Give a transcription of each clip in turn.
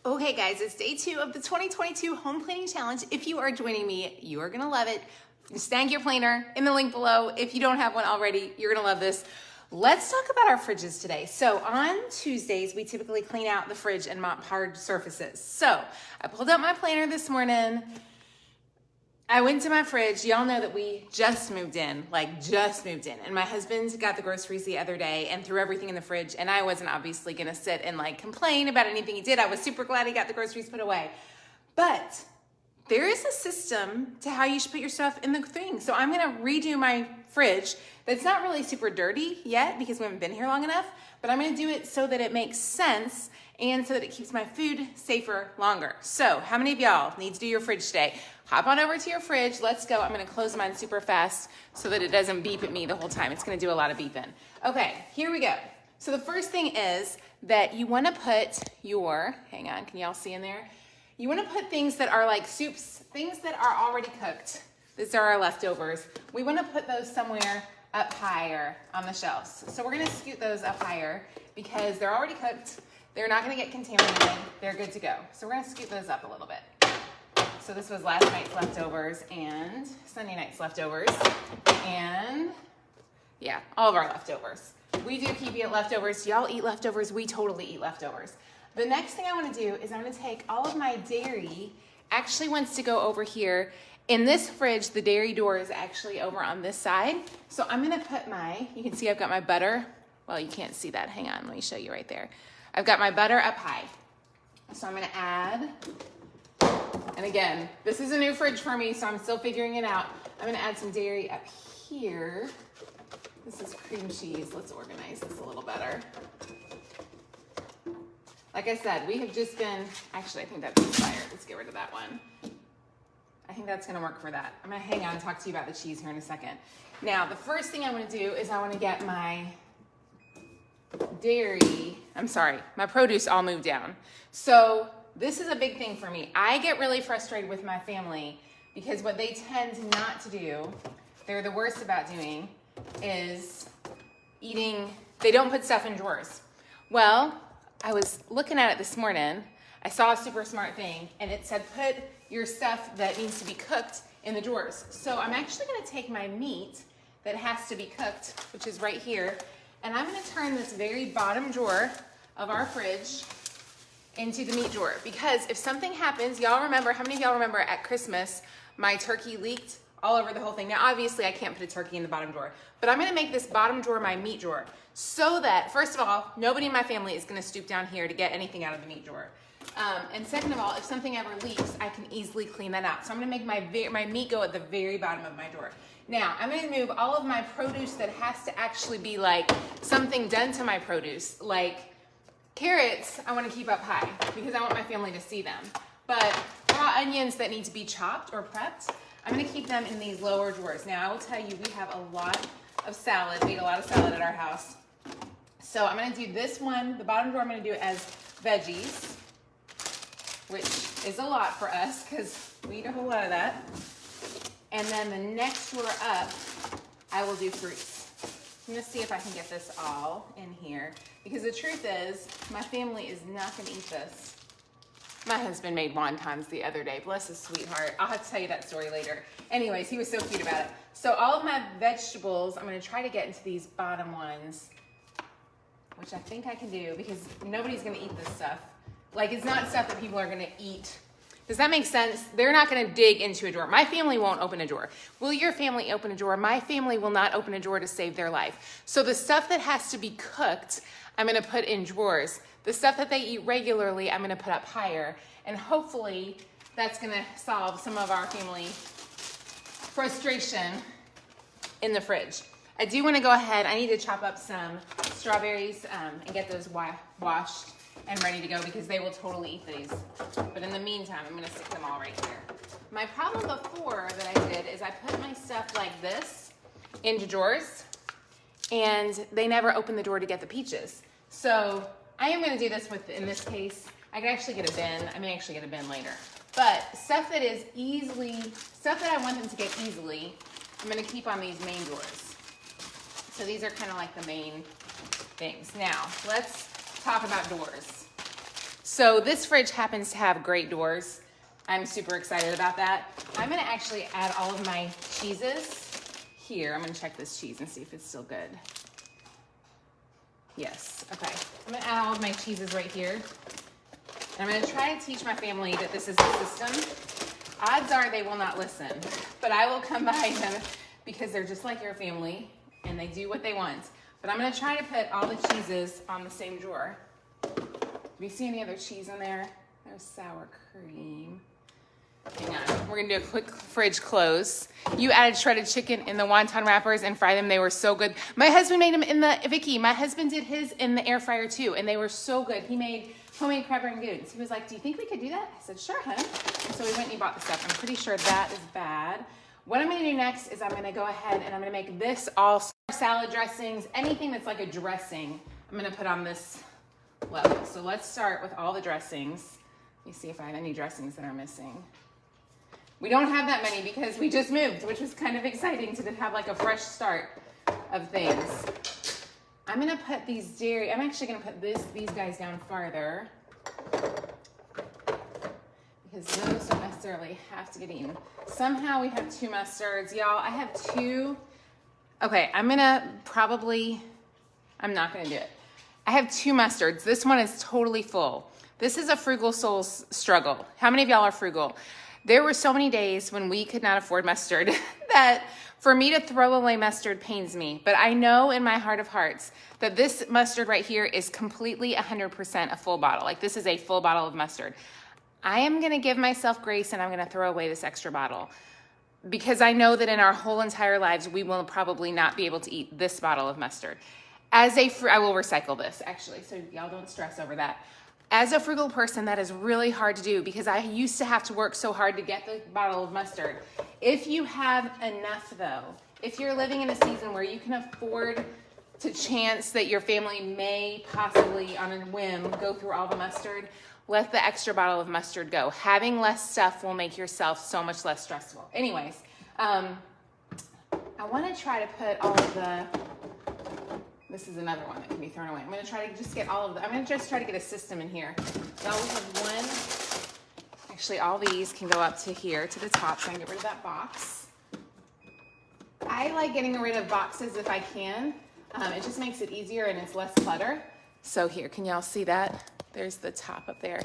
Okay guys, it's day 2 of the 2022 home planning challenge. If you are joining me, you are gonna love it. Snag your planner in the link below. If you don't have one already, you're gonna love this. Let's talk about our fridges today. So on Tuesdays, we typically clean out the fridge and mop hard surfaces. So I pulled out my planner this morning. I went to my fridge. Y'all know that we just moved in, And my husband got the groceries the other day and threw everything in the fridge. And I wasn't obviously gonna sit and complain about anything he did. I was super glad he got the groceries put away. But there is a system to how you should put your stuff in the thing. So I'm gonna redo my fridge that's not really super dirty yet because we haven't been here long enough, but I'm gonna do it so that it makes sense and so that it keeps my food safer longer. So how many of y'all need to do your fridge today? Hop on over to your fridge. Let's go. I'm gonna close mine super fast so that it doesn't beep at me the whole time. It's gonna do a lot of beeping. Okay, here we go. So the first thing is that you wanna put your, hang on, can y'all see in there? You wanna put things that are like soups, things that are already cooked. These are our leftovers. We wanna put those somewhere up higher on the shelves. So we're gonna scoot those up higher because they're already cooked. They're not gonna get contaminated. They're good to go. So we're gonna scoot those up a little bit. So this was last night's leftovers and Sunday night's leftovers and yeah, all of our leftovers. We do keep eating leftovers. Y'all eat leftovers. We totally eat leftovers. The next thing I want to do is I'm going to take all of my dairy, actually wants to go over here. In this fridge, the dairy door is actually over on this side. So I'm going to put you can see I've got my butter. Well, you can't see that. Hang on, let me show you right there. I've got my butter up high. So I'm going to add, and again, this is a new fridge for me, so I'm still figuring it out. I'm going to add some dairy up here. This is cream cheese. Let's organize this a little better. Like I said, we have just been, actually I think that's expired. Let's get rid of that one. I think that's gonna work for that. I'm gonna hang on and talk to you about the cheese here in a second. Now, the first thing I wanna do is I wanna get my my produce all moved down. So this is a big thing for me. I get really frustrated with my family because what they tend not to do, they're the worst about doing, is eating, they don't put stuff in drawers. Well, I was looking at it this morning. I saw a super smart thing and it said put your stuff that needs to be cooked in the drawers. So I'm actually gonna take my meat that has to be cooked, which is right here, and I'm gonna turn this very bottom drawer of our fridge into the meat drawer. Because if something happens, y'all remember, how many of y'all remember at Christmas, my turkey leaked all over the whole thing? Now, obviously I can't put a turkey in the bottom drawer, but I'm gonna make this bottom drawer my meat drawer so that, first of all, nobody in my family is gonna stoop down here to get anything out of the meat drawer. And second of all, if something ever leaks, I can easily clean that out. So I'm gonna make my meat go at the very bottom of my drawer. Now, I'm gonna move all of my produce that has to actually be like something done to my produce, like carrots, I wanna keep up high because I want my family to see them. But raw onions that need to be chopped or prepped, I'm gonna keep them in these lower drawers. Now, I will tell you, we have a lot of salad. We eat a lot of salad at our house. So I'm gonna do this one, the bottom drawer I'm gonna do it as veggies, which is a lot for us because we eat a whole lot of that. And then the next drawer up, I will do fruits. I'm gonna see if I can get this all in here because the truth is, my family is not gonna eat this. My husband made wontons the other day. Bless his sweetheart. I'll have to tell you that story later. Anyways, he was so cute about it. So all of my vegetables, I'm gonna try to get into these bottom ones, which I think I can do because nobody's gonna eat this stuff. Like, it's not stuff that people are gonna eat. Does that make sense? They're not gonna dig into a drawer. My family won't open a drawer. Will your family open a drawer? My family will not open a drawer to save their life. So the stuff that has to be cooked, I'm gonna put in drawers. The stuff that they eat regularly, I'm gonna put up higher. And hopefully that's gonna solve some of our family frustration in the fridge. I do wanna go ahead, I need to chop up some strawberries and get those washed and ready to go because they will totally eat these. But in the meantime, I'm gonna stick them all right here. My problem before that I did is I put my stuff like this into drawers and they never open the door to get the peaches. So I am gonna do this in this case, I could actually get a bin. I may actually get a bin later. But stuff that I want them to get easily, I'm gonna keep on these main drawers. So these are kind of like the main things. Now, let's talk about doors. So this fridge happens to have great doors. I'm super excited about that. I'm gonna actually add all of my cheeses here. I'm gonna check this cheese and see if it's still good. Yes, okay. I'm gonna add all of my cheeses right here. And I'm gonna try to teach my family that this is the system. Odds are they will not listen, but I will come behind them because they're just like your family and they do what they want. But I'm gonna try to put all the cheeses on the same drawer. Do you see any other cheese in there? There's sour cream. Hang on, we're gonna do a quick fridge close. You added shredded chicken in the wonton wrappers and fried them. They were so good. My husband made them in the, Vicky, my husband did his in the air fryer too, and they were so good. He made homemade crab rangoons. He was like, do you think we could do that? I said, sure, hun. And so we went and he bought the stuff. I'm pretty sure that is bad. What I'm gonna do next is I'm gonna go ahead and I'm gonna make this all salad dressings, anything that's like a dressing, I'm gonna put on this level. So let's start with all the dressings. Let me see if I have any dressings that are missing. We don't have that many because we just moved, which was kind of exciting to have like a fresh start of things. I'm gonna put these dairy, I'm actually gonna put these guys down farther because those don't necessarily have to get eaten. Somehow we have 2 mustards. Y'all, I have 2. Okay, I'm not gonna do it. I have 2 mustards. This one is totally full. This is a frugal soul's struggle. How many of y'all are frugal? There were so many days when we could not afford mustard that for me to throw away mustard pains me. But I know in my heart of hearts that this mustard right here is completely 100% a full bottle. Like this is a full bottle of mustard. I am gonna give myself grace and I'm gonna throw away this extra bottle because I know that in our whole entire lives, we will probably not be able to eat this bottle of mustard. I will recycle this actually, so y'all don't stress over that. As a frugal person, that is really hard to do because I used to have to work so hard to get the bottle of mustard. If you have enough though, if you're living in a season where you can afford to chance that your family may possibly on a whim go through all the mustard, let the extra bottle of mustard go. Having less stuff will make yourself so much less stressful. Anyways, I want to try to put all of the, this is another one that can be thrown away. I'm going to try to just get all of the, I'm going to just try to get a system in here. Y'all, we have one, actually all these can go up to here, to the top, so I can get rid of that box. I like getting rid of boxes if I can. It just makes it easier and it's less clutter. So here, can y'all see that? There's the top up there.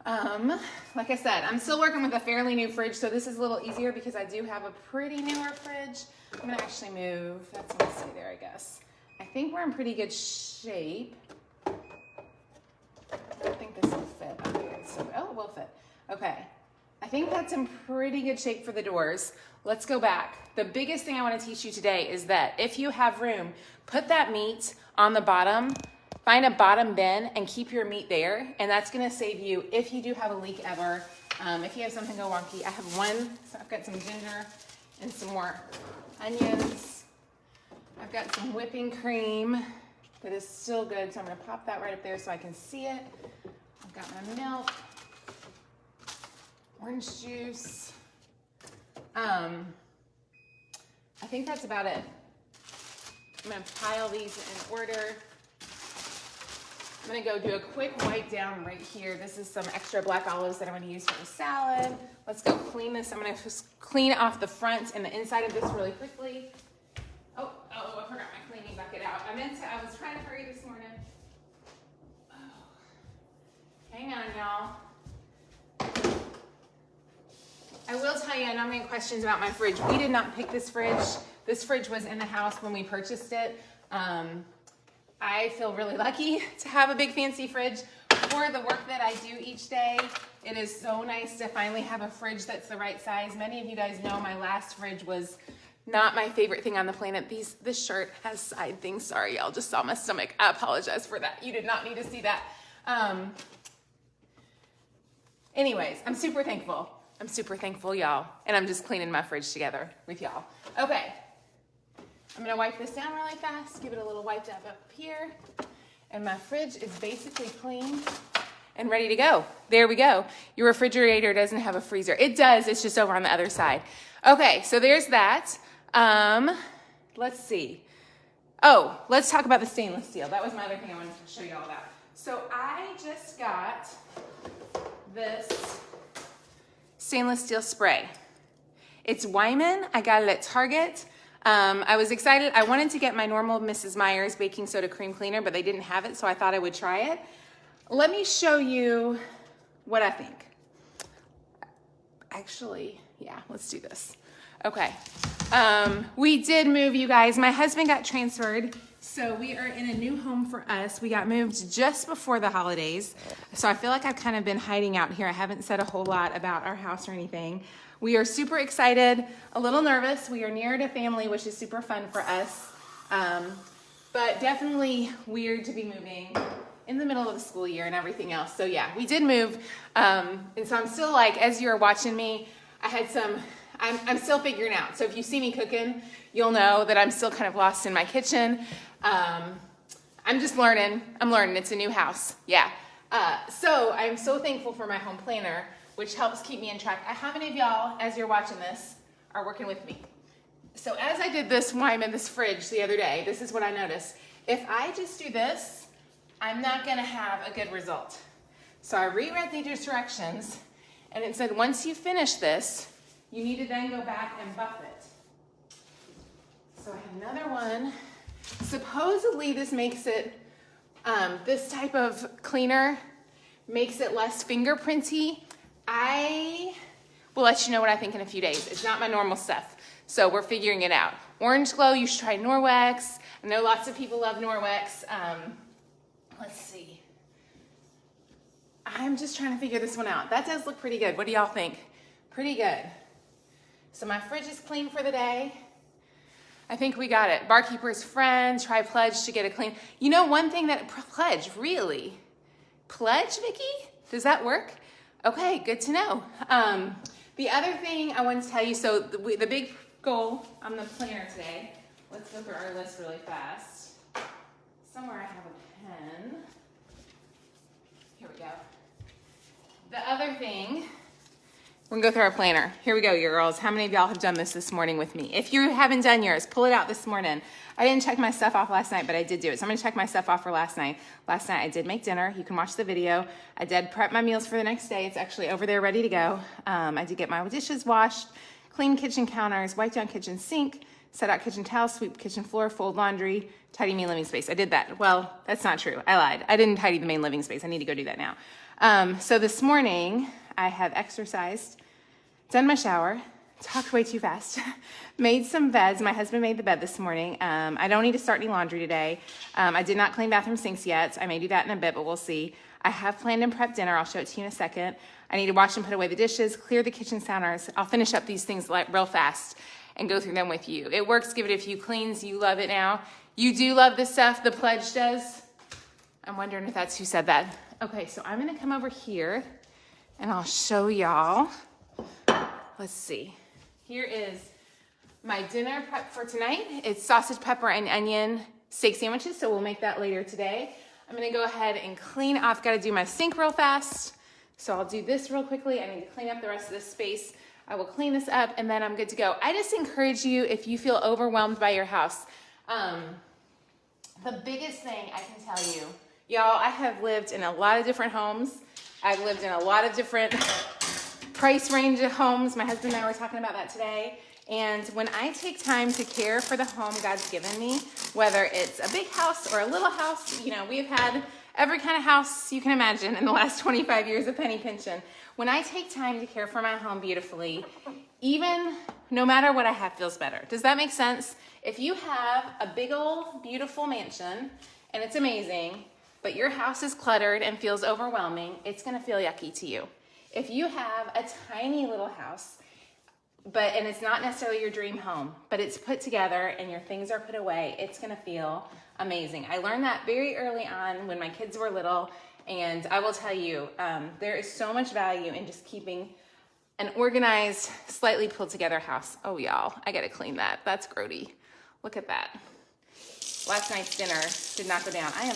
Like I said, I'm still working with a fairly new fridge, so this is a little easier because I do have a pretty newer fridge. I'm gonna actually move, that's gonna stay there, I guess. I think we're in pretty good shape. I don't think this will fit on here. So, oh, it will fit. Okay. I think that's in pretty good shape for the doors. Let's go back. The biggest thing I want to teach you today is that if you have room, put that meat on the bottom, find a bottom bin and keep your meat there. And that's going to save you if you do have a leak ever. If you have something go wonky, I have one. So I've got some ginger and some more onions. I've got some whipping cream that is still good. So I'm going to pop that right up there so I can see it. I've got my milk, orange juice. I think that's about it. I'm going to pile these in order. I'm going to go do a quick wipe down right here. This is some extra black olives that I'm going to use for the salad. Let's go clean this. I'm going to just clean off the front and the inside of this really quickly. Oh, I forgot my cleaning bucket out. I was trying to hurry this morning. Oh. Hang on, y'all. I will tell you, I know I'm getting questions about my fridge. We did not pick this fridge. This fridge was in the house when we purchased it. I feel really lucky to have a big fancy fridge for the work that I do each day. It is so nice to finally have a fridge that's the right size. Many of you guys know my last fridge was not my favorite thing on the planet. This shirt has side things. Sorry, y'all just saw my stomach. I apologize for that. You did not need to see that. Anyways, I'm super thankful. I'm super thankful, y'all. And I'm just cleaning my fridge together with y'all. Okay. I'm gonna wipe this down really fast, give it a little wipe down up here. And my fridge is basically clean and ready to go. There we go. Your refrigerator doesn't have a freezer. It does, it's just over on the other side. Okay, so there's that. Let's see. Oh, let's talk about the stainless steel. That was my other thing I wanted to show you all about. So I just got this stainless steel spray. It's Wyman. I got it at Target. I was excited. I wanted to get my normal Mrs. Meyer's baking soda cream cleaner, but they didn't have it, so I thought I would try it. Let me show you what I think. Actually, yeah, let's do this. Okay. We did move, you guys. My husband got transferred, so we are in a new home for us. We got moved just before the holidays, so I feel like I've kind of been hiding out here. I haven't said a whole lot about our house or anything. We are super excited, a little nervous. We are near to family, which is super fun for us, but definitely weird to be moving in the middle of the school year and everything else. So yeah, we did move, and so I'm still like, as you're watching me, I'm still figuring out. So if you see me cooking, you'll know that I'm still kind of lost in my kitchen. I'm just learning. I'm learning. It's a new house. Yeah. So I'm so thankful for my home planner, which helps keep me in track. How many of y'all, as you're watching this, are working with me? So as I did this Wyman, this fridge the other day, this is what I noticed. If I just do this, I'm not gonna have a good result. So I reread the directions, and it said once you finish this, you need to then go back and buff it. So I have another one. Supposedly this makes it, this type of cleaner makes it less fingerprinty. I will let you know what I think in a few days. It's not my normal stuff, so we're figuring it out. Orange Glow, you should try Norwex. I know lots of people love Norwex. Let's see. I'm just trying to figure this one out. That does look pretty good. What do y'all think? Pretty good. So my fridge is clean for the day. I think we got it. Barkeeper's Friend, try Pledge to get a clean. You know, one thing that, Pledge, really? Pledge, Vicki? Does that work? Okay, good to know. The other thing I wanted to tell you, so the big goal on the planner today, let's go through our list really fast. Somewhere I have a pen. Here we go. The other thing, we're gonna go through our planner. Here we go, you girls. How many of y'all have done this morning with me? If you haven't done yours, pull it out this morning. I didn't check my stuff off last night, but I did do it. So I'm gonna check my stuff off for last night. Last night I did make dinner. You can watch the video. I did prep my meals for the next day. It's actually over there ready to go. I did get my dishes washed, clean kitchen counters, wipe down kitchen sink, set out kitchen towels, sweep kitchen floor, fold laundry, tidy main living space. I did that. Well, that's not true. I lied. I didn't tidy the main living space. I need to go do that now. So this morning I have exercised, done my shower, talked way too fast, made some beds. My husband made the bed this morning. I don't need to start any laundry today. I did not clean bathroom sinks yet. I may do that in a bit, but we'll see. I have planned and prepped dinner. I'll show it to you in a second. I need to wash and put away the dishes, clear the kitchen counters. I'll finish up these things real fast and go through them with you. It works. Give it a few cleans. You love it now. You do love this stuff. The Pledge does. I'm wondering if that's who said that. Okay, so I'm gonna come over here and I'll show y'all. Let's see. Here is my dinner prep for tonight. It's sausage, pepper, and onion steak sandwiches, so we'll make that later today. I'm gonna go ahead and clean off. Gotta do my sink real fast. So I'll do this real quickly. I need to clean up the rest of this space. I will clean this up and then I'm good to go. I just encourage you, if you feel overwhelmed by your house, the biggest thing I can tell you, y'all, I have lived in a lot of different homes. I've lived in a lot of different price range of homes. My husband and I were talking about that today. And when I take time to care for the home God's given me, whether it's a big house or a little house, you know, we've had every kind of house you can imagine in the last 25 years of penny pinching. When I take time to care for my home beautifully, even no matter what I have feels better. Does that make sense? If you have a big old beautiful mansion and it's amazing, but your house is cluttered and feels overwhelming, it's gonna feel yucky to you. If you have a tiny little house, and it's not necessarily your dream home, but it's put together and your things are put away, it's gonna feel amazing. I learned that very early on when my kids were little, and I will tell you, there is so much value in just keeping an organized, slightly pulled together house. Oh y'all, I gotta clean that. That's grody. Look at that. Last night's dinner did not go down. I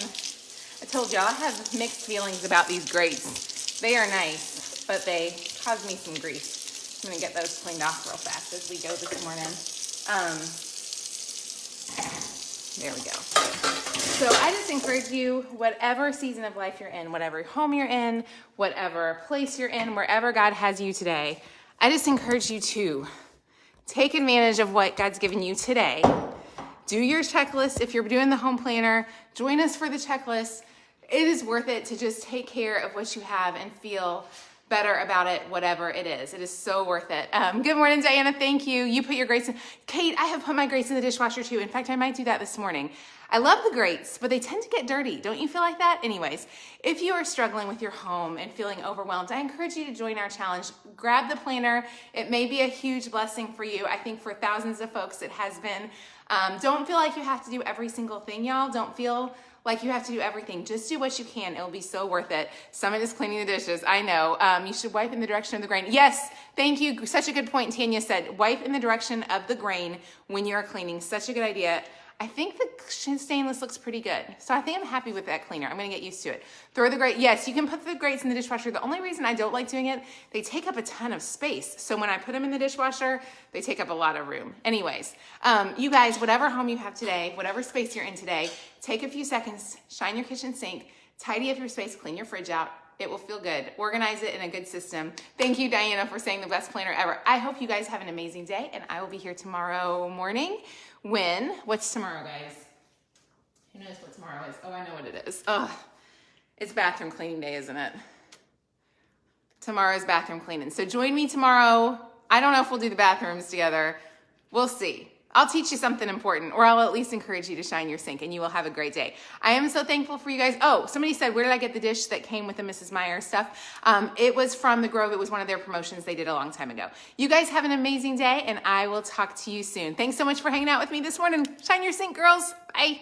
told y'all I have mixed feelings about these grates. They are nice, but they cause me some grief. I'm gonna get those cleaned off real fast as we go this morning. There we go. So I just encourage you, whatever season of life you're in, whatever home you're in, whatever place you're in, wherever God has you today, I just encourage you to take advantage of what God's given you today. Do your checklist. If you're doing the home planner, join us for the checklist. It is worth it to just take care of what you have and feel better about it, whatever it is. It is so worth it. Good morning, Diana. Thank you. You put your grates in. Kate, I have put my grates in the dishwasher too. In fact, I might do that this morning. I love the grates, but they tend to get dirty. Don't you feel like that? Anyways, if you are struggling with your home and feeling overwhelmed, I encourage you to join our challenge. Grab the planner. It may be a huge blessing for you. I think for thousands of folks it has been. Don't feel like you have to do every single thing, y'all. Don't feel like you have to do everything. Just do what you can. It'll be so worth it. Someone is cleaning the dishes. I know. You should wipe in the direction of the grain. Yes, thank you. Such a good point. Tanya said, wipe in the direction of the grain when you're cleaning. Such a good idea. I think the stainless looks pretty good. So I think I'm happy with that cleaner. I'm going to get used to it. Throw the grate. Yes, you can put the grates in the dishwasher. The only reason I don't like doing it, they take up a ton of space. So when I put them in the dishwasher, they take up a lot of room. Anyways, you guys, whatever home you have today, whatever space you're in today, take a few seconds, shine your kitchen sink, tidy up your space, clean your fridge out. It will feel good. Organize it in a good system. Thank you, Diana, for saying the best planner ever. I hope you guys have an amazing day, and I will be here tomorrow morning. What's tomorrow, guys? Who knows what tomorrow is? Oh, I know what it is. It's bathroom cleaning day, isn't it? Tomorrow's bathroom cleaning. So join me tomorrow. I don't know if we'll do the bathrooms together. We'll see. I'll teach you something important, or I'll at least encourage you to shine your sink, and you will have a great day. I am so thankful for you guys. Oh, somebody said, where did I get the dish that came with the Mrs. Meyer stuff? It was from the Grove. It was one of their promotions they did a long time ago. You guys have an amazing day, and I will talk to you soon. Thanks so much for hanging out with me this morning. Shine your sink, girls. Bye.